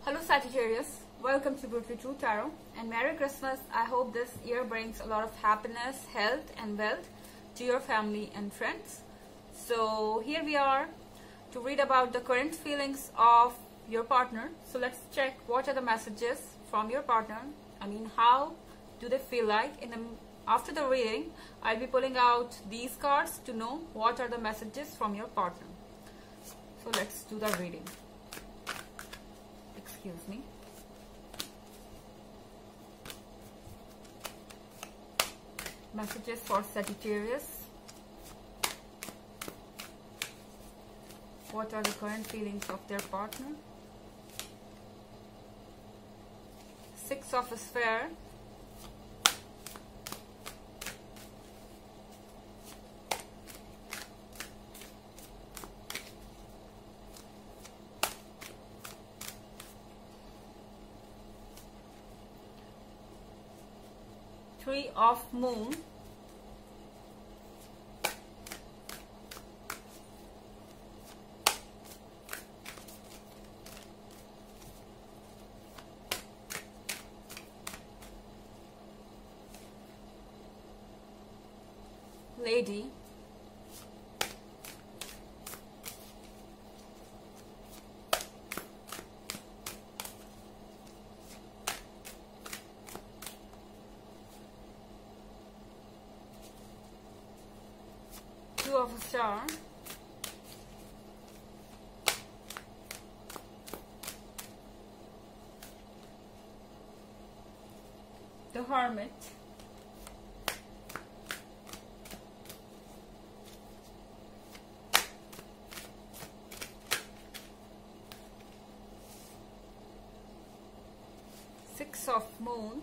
Hello Sagittarius, welcome to Brutally True Tarot and Merry Christmas. I hope this year brings a lot of happiness, health and wealth to your family and friends. So here we are to read about the current feelings of your partner. So let's check what are the messages from your partner. How do they feel like? After the reading, I'll be pulling out these cards to know what are the messages from your partner. So let's do the reading. Excuse me. Messages for Sagittarius. What are the current feelings of their partner? Six of Spheres. Three of Moon. Lady. Two of Stars. The Hermit. Six of Moon.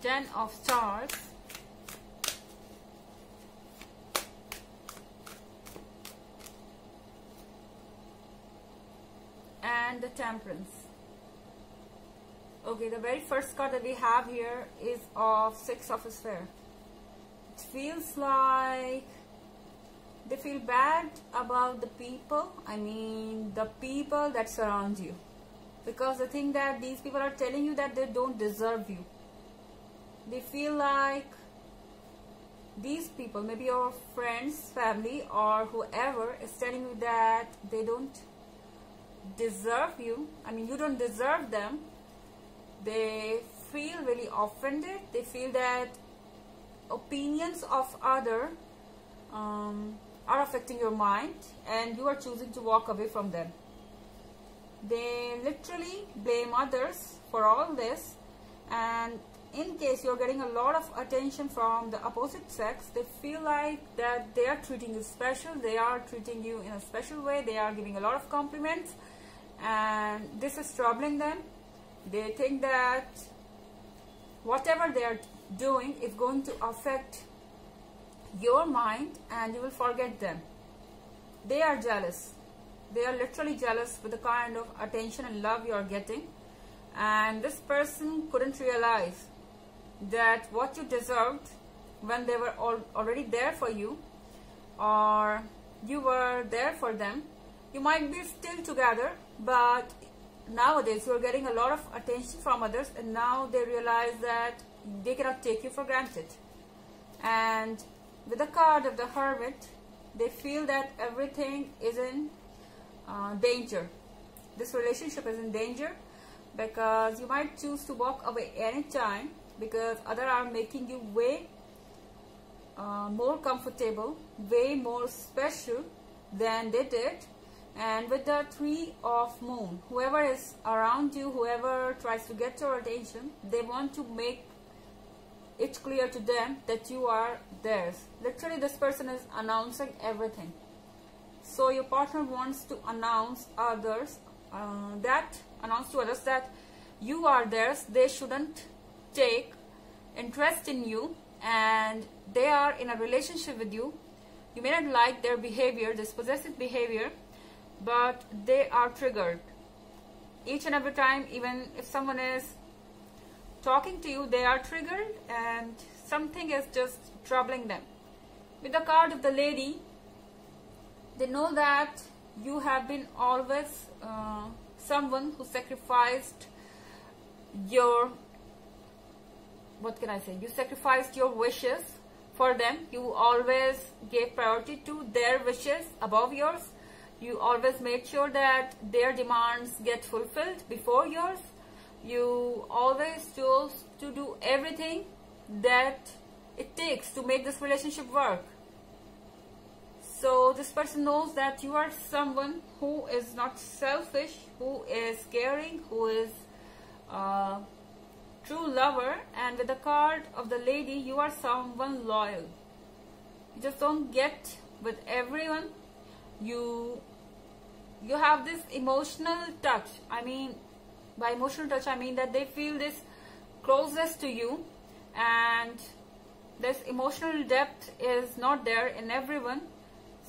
Ten of Stars. And the Temperance. Okay, the very first card that we have here is of Six of Spheres. It feels like they feel bad about the people, the people that surround you, because they think that these people are telling you that they don't deserve you. They feel like these people, maybe your friends, family or whoever, is telling you that they don't deserve you. You don't deserve them. They feel really offended. They feel that opinions of others are affecting your mind and you are choosing to walk away from them. They literally blame others for all this, and in case you're getting a lot of attention from the opposite sex, they feel like that they are treating you special, they are treating you in a special way, they are giving a lot of compliments, and this is troubling them. They think that whatever they are doing is going to affect your mind and you will forget them. They are jealous. They are literally jealous with the kind of attention and love you are getting, and this person couldn't realize that what you deserved when they were already there for you, or you were there for them. You might be still together, but nowadays you are getting a lot of attention from others, and now they realize that they cannot take you for granted. And with the card of the Hermit, they feel that everything is in danger. This relationship is in danger because you might choose to walk away anytime, because others are making you way more comfortable, way more special than they did. And with the Three of Moon, whoever is around you, whoever tries to get your attention, they want to make it clear to them that you are theirs. Literally, this person is announcing everything. So your partner wants to announce to others that you are theirs. They shouldn't take interest in you, and they are in a relationship with you. You may not like their behavior, this possessive behavior, but they are triggered. Each and every time, even if someone is talking to you, they are triggered and something is just troubling them. With the card of the Lady, they know that you have been always someone who sacrificed your, what can I say, you sacrificed your wishes for them. You always gave priority to their wishes above yours. You always made sure that their demands get fulfilled before yours. You always chose to do everything that it takes to make this relationship work. So this person knows that you are someone who is not selfish, who is caring, who is a true lover. And with the card of the Lady, you are someone loyal. You just don't get with everyone. You have this emotional touch. I mean, by emotional touch, I mean that they feel this closeness to you, and this emotional depth is not there in everyone.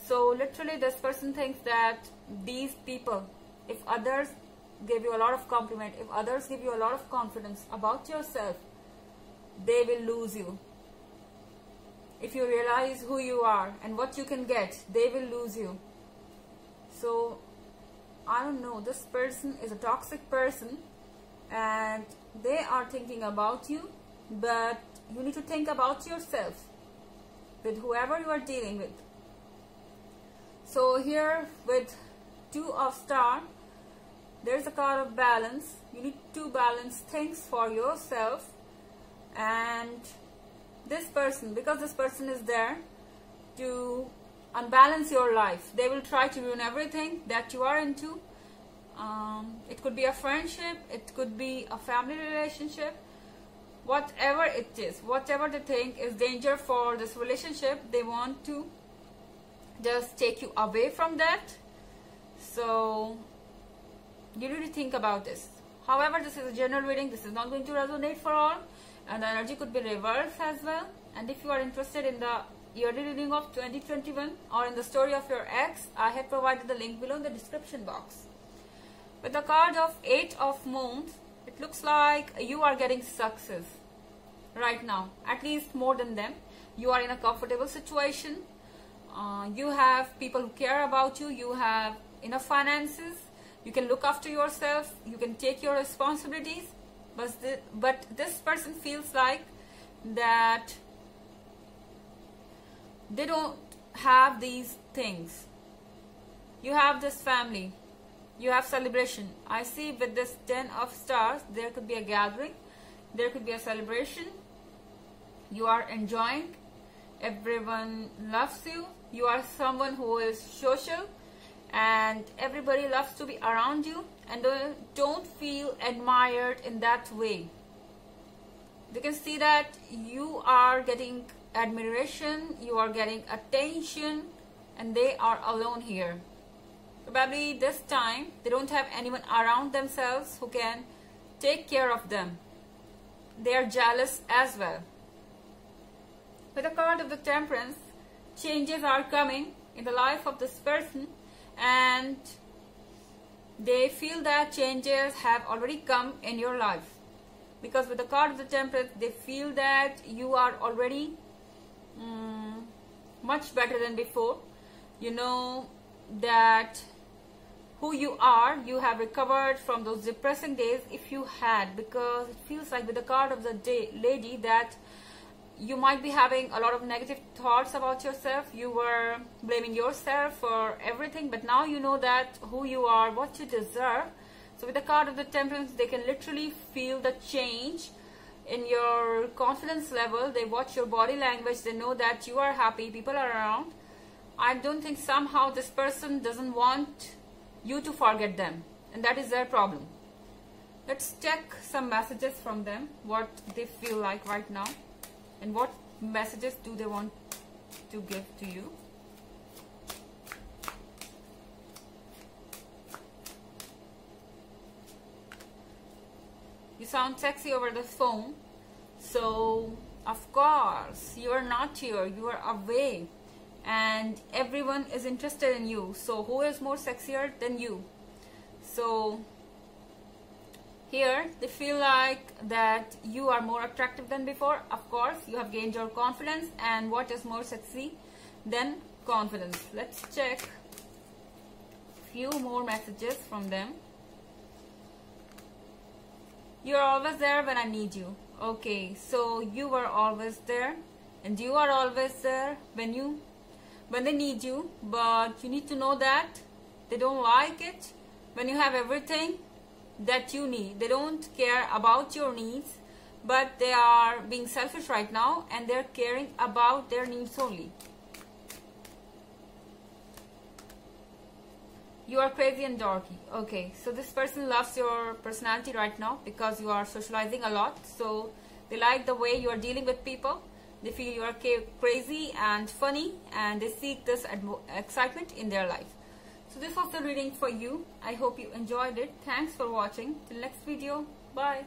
So literally this person thinks that these people, if others give you a lot of compliment, if others give you a lot of confidence about yourself, they will lose you. If you realize who you are and what you can get, they will lose you. So I don't know, this person is a toxic person and they are thinking about you, but you need to think about yourself with whoever you are dealing with. So here with Two of Star, there's a card of balance. You need to balance things for yourself, and this person, because this person is there to unbalance your life, they will try to ruin everything that you are into. It could be a friendship, it could be a family relationship, whatever it is, whatever they think is danger for this relationship, they want to just take you away from that. So you need to think about this. However, this is a general reading, this is not going to resonate for all, and the energy could be reversed as well. And if you are interested in the yearly reading of 2021 or in the story of your ex, I have provided the link below in the description box. With the card of Eight of Moons, it looks like you are getting success right now, at least more than them. You are in a comfortable situation. You have people who care about you. You have enough finances. You can look after yourself. You can take your responsibilities. But this person feels like that they don't have these things. You have this family. You have celebration. I see with this 10 of Stars, there could be a gathering. There could be a celebration. You are enjoying. Everyone loves you. You are someone who is social, and everybody loves to be around you, and don't feel admired in that way. They can see that you are getting admiration, you are getting attention, and they are alone here. Probably this time they don't have anyone around themselves who can take care of them. They are jealous as well. With the card of the Temperance, changes are coming in the life of this person, and they feel that changes have already come in your life. Because with the card of the Temperance, they feel that you are already much better than before. You know that who you are, you have recovered from those depressing days if you had, because it feels like with the card of the Lady that you might be having a lot of negative thoughts about yourself. You were blaming yourself for everything, but now you know that who you are, what you deserve. So with the card of the Temperance, they can literally feel the change in your confidence level. They watch your body language. They know that you are happy, people are around. I don't think somehow this person doesn't want you to forget them, and that is their problem. Let's check some messages from them, what they feel like right now, and what messages do they want to give to you. You sound sexy over the phone, so of course you are not here, you are away, and everyone is interested in you. So who is more sexier than you? So here they feel like that you are more attractive than before. Of course, you have gained your confidence, and what is more sexy then confidence. Let's check few more messages from them. You're always there when I need you. Okay, so you were always there, and you are always there when they need you, but you need to know that they don't like it when you have everything that you need. They don't care about your needs, but they are being selfish right now, and they're caring about their needs only. You are crazy and dorky. Okay, so this person loves your personality right now because you are socializing a lot. So they like the way you are dealing with people. They feel you are crazy and funny, and they seek this excitement in their life. So this was the reading for you. I hope you enjoyed it. Thanks for watching. Till next video. Bye.